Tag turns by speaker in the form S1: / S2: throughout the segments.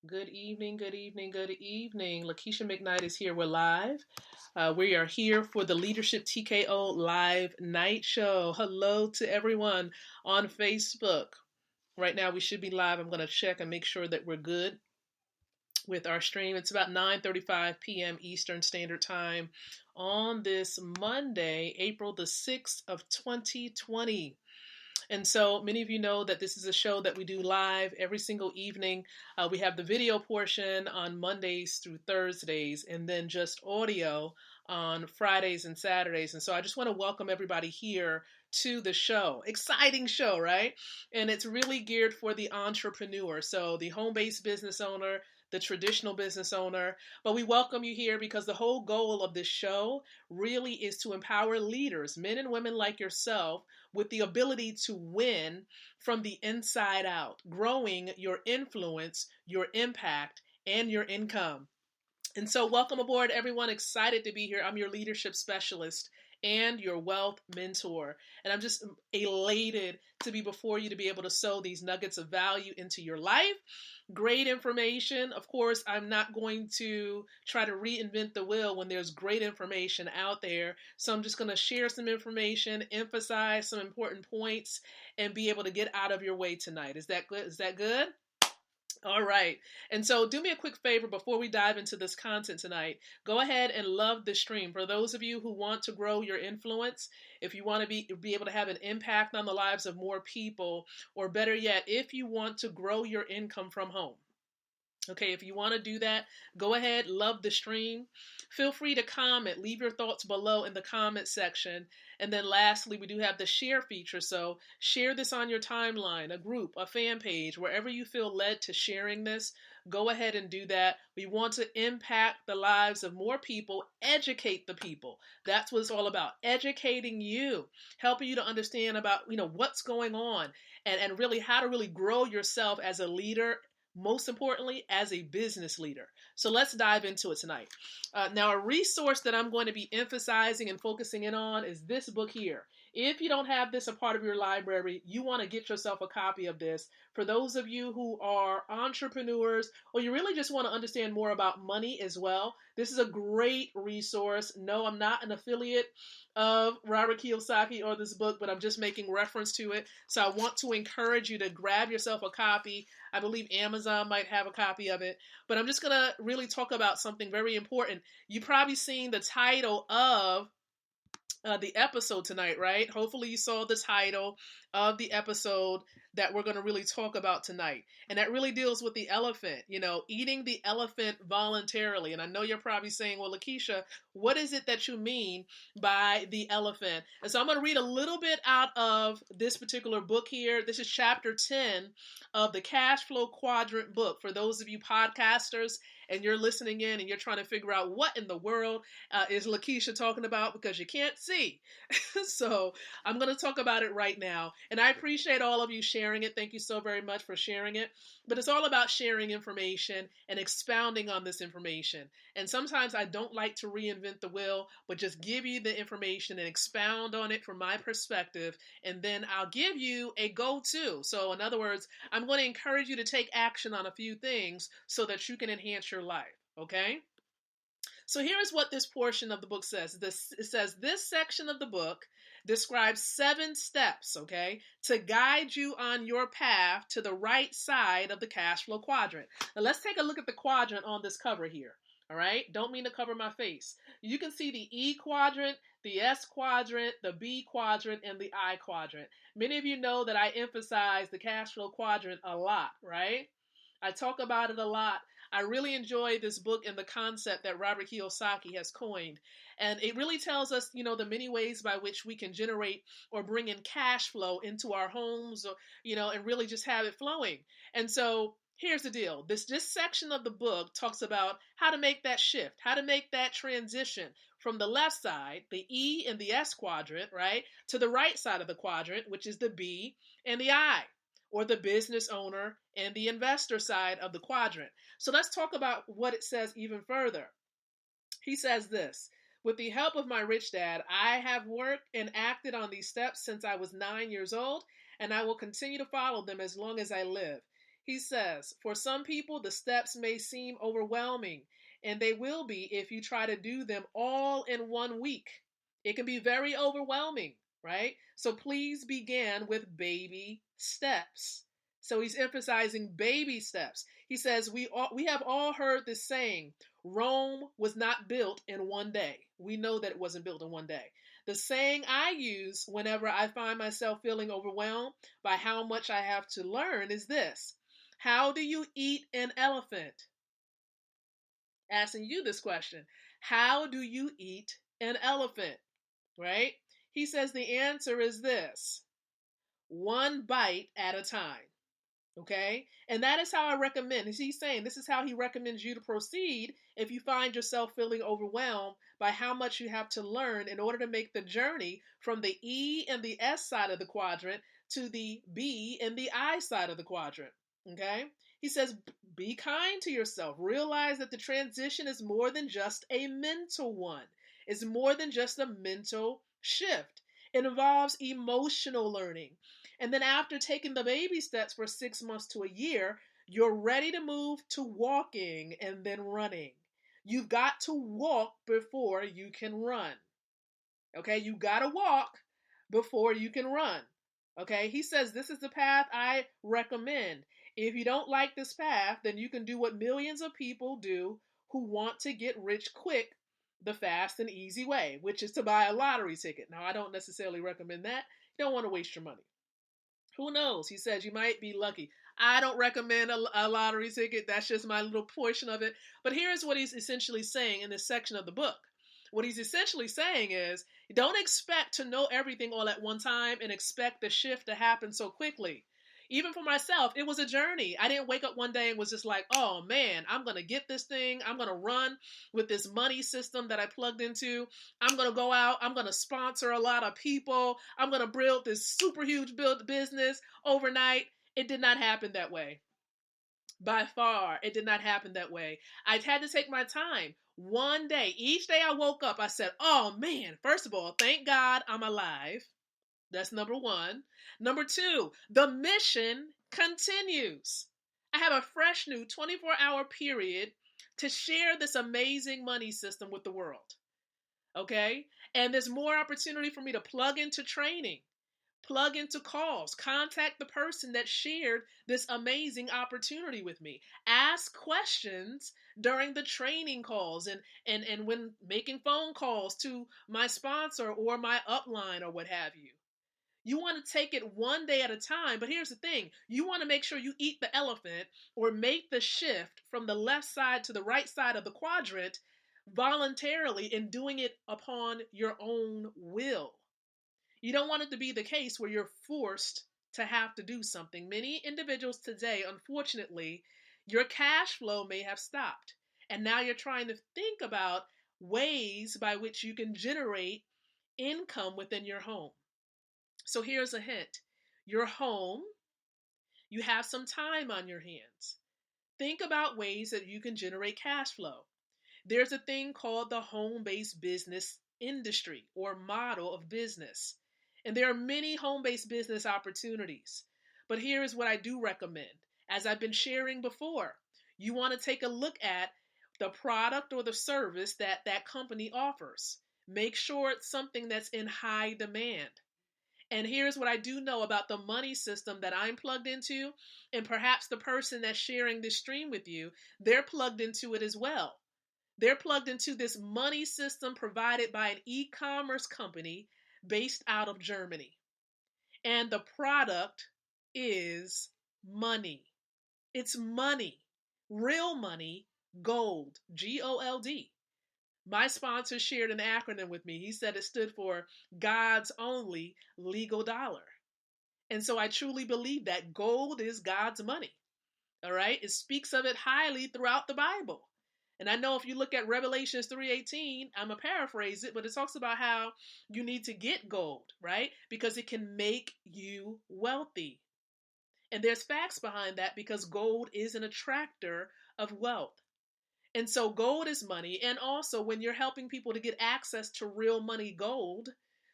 S1: Good evening, good evening, good evening. Lakeisha McKnight is here. We're live. We are here for the Leadership TKO Live Night Show. Hello to everyone on Facebook. Right now, we should be live. I'm going to check and make sure that we're good with our stream. It's about 9:35 p.m. Eastern Standard Time on this Monday, April the 6th of 2020. And so many of you know that this is a show that we do live every single evening. We have the video portion on Mondays through Thursdays, and then just audio on Fridays and Saturdays. And so I just want to welcome everybody here to the show. Exciting show, right? And it's really geared for the entrepreneur. So the home-based business owner, the traditional business owner. But we welcome you here because the whole goal of this show really is to empower leaders, men and women like yourself, with the ability to win from the inside out, growing your influence, your impact, and your income. And so, welcome aboard, everyone. Excited to be here. I'm your leadership specialist and your wealth mentor. And I'm just elated to be before you to be able to sow these nuggets of value into your life. Great information. Of course, I'm not going to try to reinvent the wheel when there's great information out there. So I'm just going to share some information, emphasize some important points, and be able to get out of your way tonight. Is that good? Is that good? All right. And so do me a quick favor before we dive into this content tonight. Go ahead and love the stream. For those of you who want to grow your influence, if you want to be able to have an impact on the lives of more people, or better yet, if you want to grow your income from home. Okay, if you want to do that, go ahead, love the stream. Feel free to comment, leave your thoughts below in the comment section. And then lastly, we do have the share feature. So share this on your timeline, a group, a fan page, wherever you feel led to sharing this. Go ahead and do that. We want to impact the lives of more people, educate the people. That's what it's all about, educating you, helping you to understand about, what's going on and really how to really grow yourself as a leader, most importantly, as a business leader. So let's dive into it tonight. Now, a resource that I'm going to be emphasizing and focusing in on is this book here. If you don't have this a part of your library, you want to get yourself a copy of this. For those of you who are entrepreneurs, or you really just want to understand more about money as well, this is a great resource. No, I'm not an affiliate of Robert Kiyosaki or this book, but I'm just making reference to it. So I want to encourage you to grab yourself a copy. I believe Amazon might have a copy of it, but I'm just going to really talk about something very important. You've probably seen the title of the episode tonight, right? Hopefully you saw the title of the episode that we're going to really talk about tonight. And that really deals with the elephant, eating the elephant voluntarily. And I know you're probably saying, well, Lakeisha, what is it that you mean by the elephant? And so I'm going to read a little bit out of this particular book here. This is chapter 10 of the Cash Flow Quadrant book. For those of you podcasters and you're listening in and you're trying to figure out what in the world is Lakeisha talking about because you can't see. So I'm going to talk about it right now. And I appreciate all of you sharing it. Thank you so very much for sharing it. But it's all about sharing information and expounding on this information. And sometimes I don't like to reinvent the wheel, but just give you the information and expound on it from my perspective. And then I'll give you a go-to. So in other words, I'm going to encourage you to take action on a few things so that you can enhance your life. Okay? So here is what this portion of the book says. It says this section of the book describes 7 steps, okay, to guide you on your path to the right side of the cash flow quadrant. Now let's take a look at the quadrant on this cover here. All right, don't mean to cover my face. You can see the E quadrant, the S quadrant, the B quadrant, and the I quadrant. Many of you know that I emphasize the cash flow quadrant a lot, right? I talk about it a lot. I really enjoy this book and the concept that Robert Kiyosaki has coined. And it really tells us, the many ways by which we can generate or bring in cash flow into our homes, or, and really just have it flowing. And so here's the deal. This section of the book talks about how to make that shift, how to make that transition from the left side, the E and the S quadrant, right, to the right side of the quadrant, which is the B and the I, or the business owner and the investor side of the quadrant. So let's talk about what it says even further. He says this: with the help of my rich dad, I have worked and acted on these steps since I was 9 years old, and I will continue to follow them as long as I live. He says, for some people, the steps may seem overwhelming, and they will be if you try to do them all in 1 week. It can be very overwhelming, right? So please begin with baby steps. So he's emphasizing baby steps. He says, we have all heard this saying, Rome was not built in one day. We know that it wasn't built in one day. The saying I use whenever I find myself feeling overwhelmed by how much I have to learn is this: how do you eat an elephant? Asking you this question. How do you eat an elephant? Right? He says the answer is this: one bite at a time. Okay? And that is how I recommend. He's saying this is how he recommends you to proceed if you find yourself feeling overwhelmed by how much you have to learn in order to make the journey from the E and the S side of the quadrant to the B and the I side of the quadrant. Okay? He says, be kind to yourself. Realize that the transition is more than just a mental one. It's more than just a mental shift. It involves emotional learning. And then after taking the baby steps for 6 months to a year, you're ready to move to walking and then running. You've got to walk before you can run. Okay, you got to walk before you can run. Okay, he says this is the path I recommend. If you don't like this path, then you can do what millions of people do who want to get rich quick, the fast and easy way, which is to buy a lottery ticket. Now, I don't necessarily recommend that. You don't want to waste your money. Who knows? He says you might be lucky. I don't recommend a lottery ticket. That's just my little portion of it. But here's what he's essentially saying in this section of the book. What he's essentially saying is, don't expect to know everything all at one time and expect the shift to happen so quickly. Even for myself, it was a journey. I didn't wake up one day and was just like, oh man, I'm going to get this thing. I'm going to run with this money system that I plugged into. I'm going to go out. I'm going to sponsor a lot of people. I'm going to build this super huge business overnight. It did not happen that way. By far, it did not happen that way. I had to take my time. One day, each day I woke up, I said, oh man, first of all, thank God I'm alive. That's number one. Number two, the mission continues. I have a fresh new 24-hour period to share this amazing money system with the world. Okay? And there's more opportunity for me to plug into training, plug into calls, contact the person that shared this amazing opportunity with me, ask questions during the training calls and when making phone calls to my sponsor or my upline or what have you. You want to take it one day at a time, but here's the thing. You want to make sure you eat the elephant or make the shift from the left side to the right side of the quadrant voluntarily and doing it upon your own will. You don't want it to be the case where you're forced to have to do something. Many individuals today, unfortunately, your cash flow may have stopped. And now you're trying to think about ways by which you can generate income within your home. So here's a hint. You're home. You have some time on your hands. Think about ways that you can generate cash flow. There's a thing called the home-based business industry or model of business. And there are many home-based business opportunities. But here is what I do recommend. As I've been sharing before, you want to take a look at the product or the service that that company offers. Make sure it's something that's in high demand. And here's what I do know about the money system that I'm plugged into, and perhaps the person that's sharing this stream with you, they're plugged into it as well. They're plugged into this money system provided by an e-commerce company based out of Germany. And the product is money. It's money, real money, gold, Gold. My sponsor shared an acronym with me. He said it stood for God's only legal dollar. And so I truly believe that gold is God's money. All right. It speaks of it highly throughout the Bible. And I know if you look at Revelations 3:18, I'm going to paraphrase it, but it talks about how you need to get gold, right? Because it can make you wealthy. And there's facts behind that because gold is an attractor of wealth. And so gold is money. And also when you're helping people to get access to real money gold,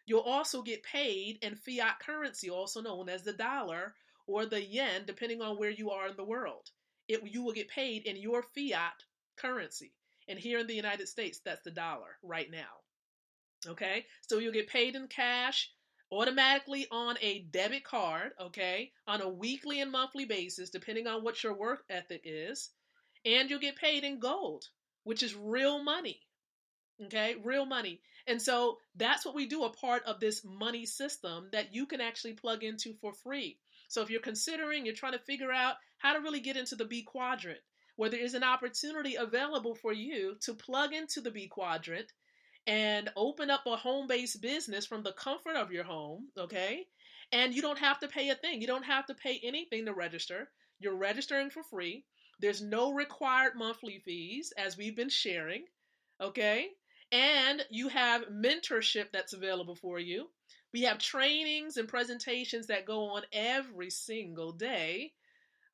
S1: you'll also get paid in fiat currency, also known as the dollar or the yen, depending on where you are in the world. You will get paid in your fiat currency. And here in the United States, that's the dollar right now. Okay, so you'll get paid in cash automatically on a debit card, okay, on a weekly and monthly basis, depending on what your work ethic is. And you'll get paid in gold, which is real money. Okay, real money. And so that's what we do, a part of this money system that you can actually plug into for free. So if you're considering, you're trying to figure out how to really get into the B quadrant, where there is an opportunity available for you to plug into the B quadrant and open up a home-based business from the comfort of your home, okay? And you don't have to pay a thing. You don't have to pay anything to register. You're registering for free. There's no required monthly fees, as we've been sharing, okay? And you have mentorship that's available for you. We have trainings and presentations that go on every single day,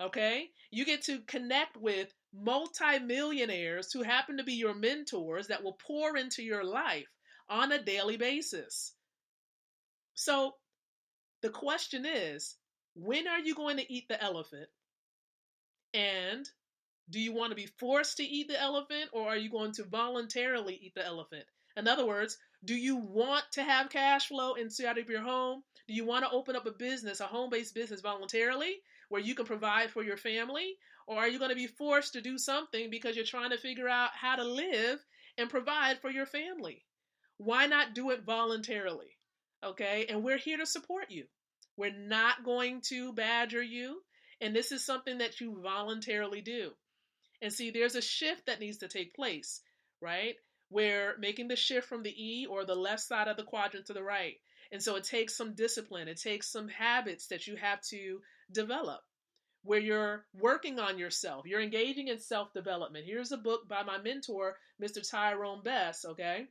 S1: okay? You get to connect with multimillionaires who happen to be your mentors that will pour into your life on a daily basis. So the question is, when are you going to eat the elephant? And do you want to be forced to eat the elephant, or are you going to voluntarily eat the elephant? In other words, do you want to have cash flow inside of your home? Do you want to open up a business, a home-based business voluntarily, where you can provide for your family? Or are you going to be forced to do something because you're trying to figure out how to live and provide for your family? Why not do it voluntarily? Okay, and we're here to support you. We're not going to badger you, and this is something that you voluntarily do. And see, there's a shift that needs to take place, right? We're making the shift from the E, or the left side of the quadrant, to the right. And so it takes some discipline. It takes some habits that you have to develop, where you're working on yourself. You're engaging in self-development. Here's a book by my mentor, Mr. Tyrone Best, okay?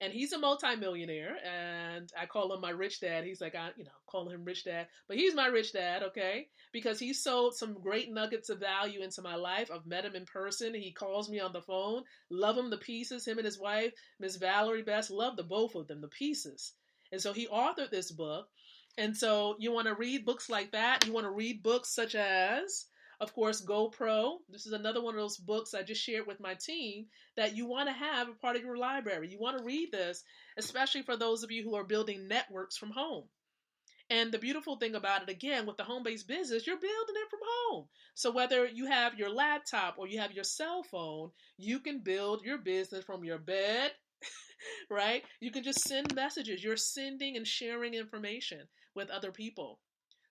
S1: And he's a multimillionaire, and I call him my rich dad. He's like, I call him rich dad, but he's my rich dad, okay? Because he sold some great nuggets of value into my life. I've met him in person. He calls me on the phone. Love him to pieces. Him and his wife, Miss Valerie Best, love the both of them, the pieces. And so he authored this book. And so you want to read books like that. You want to read books such as, of course, GoPro. This is another one of those books I just shared with my team that you want to have a part of your library. You want to read this, especially for those of you who are building networks from home. And the beautiful thing about it, again, with the home-based business, you're building it from home. So whether you have your laptop or you have your cell phone, you can build your business from your bed, right? You can just send messages. You're sending and sharing information with other people.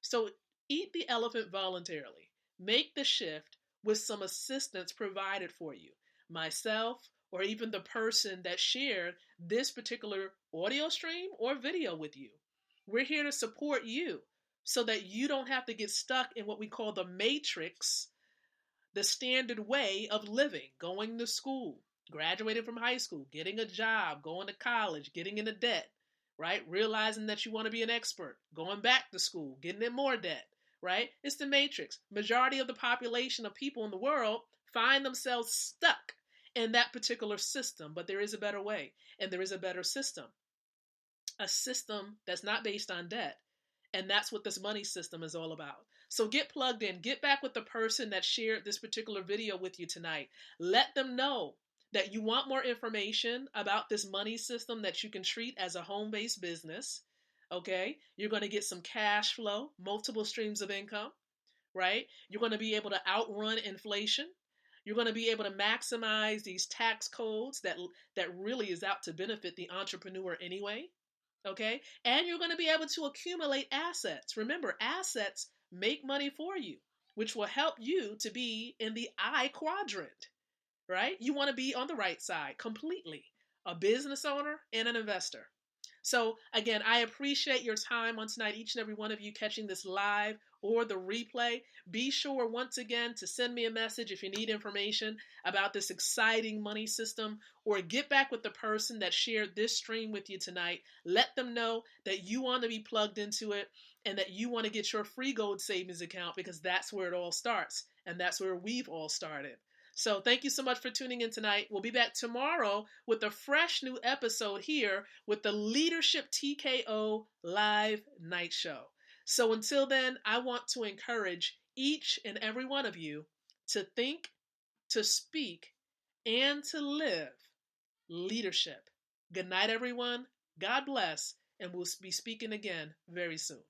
S1: So eat the elephant voluntarily. Make the shift with some assistance provided for you. Myself, or even the person that shared this particular audio stream or video with you. We're here to support you so that you don't have to get stuck in what we call the matrix, the standard way of living, going to school, graduating from high school, getting a job, going to college, getting into debt, right? Realizing that you want to be an expert, going back to school, getting in more debt, right? It's the matrix. Majority of the population of people in the world find themselves stuck in that particular system, but there is a better way, and there is a better system. A system that's not based on debt. And that's what this money system is all about. So get plugged in. Get back with the person that shared this particular video with you tonight. Let them know that you want more information about this money system that you can treat as a home-based business. Okay? You're going to get some cash flow, multiple streams of income, right? You're going to be able to outrun inflation. You're going to be able to maximize these tax codes that really is out to benefit the entrepreneur anyway. Okay? And you're going to be able to accumulate assets. Remember, assets make money for you, which will help you to be in the I quadrant, right? You want to be on the right side completely, a business owner and an investor. So again, I appreciate your time on tonight, each and every one of you catching this live or the replay. Be sure once again to send me a message if you need information about this exciting money system, or get back with the person that shared this stream with you tonight. Let them know that you want to be plugged into it and that you want to get your free gold savings account, because that's where it all starts. And that's where we've all started. So thank you so much for tuning in tonight. We'll be back tomorrow with a fresh new episode here with the Leadership TKO Live Night Show. So until then, I want to encourage each and every one of you to think, to speak, and to live leadership. Good night, everyone. God bless, and we'll be speaking again very soon.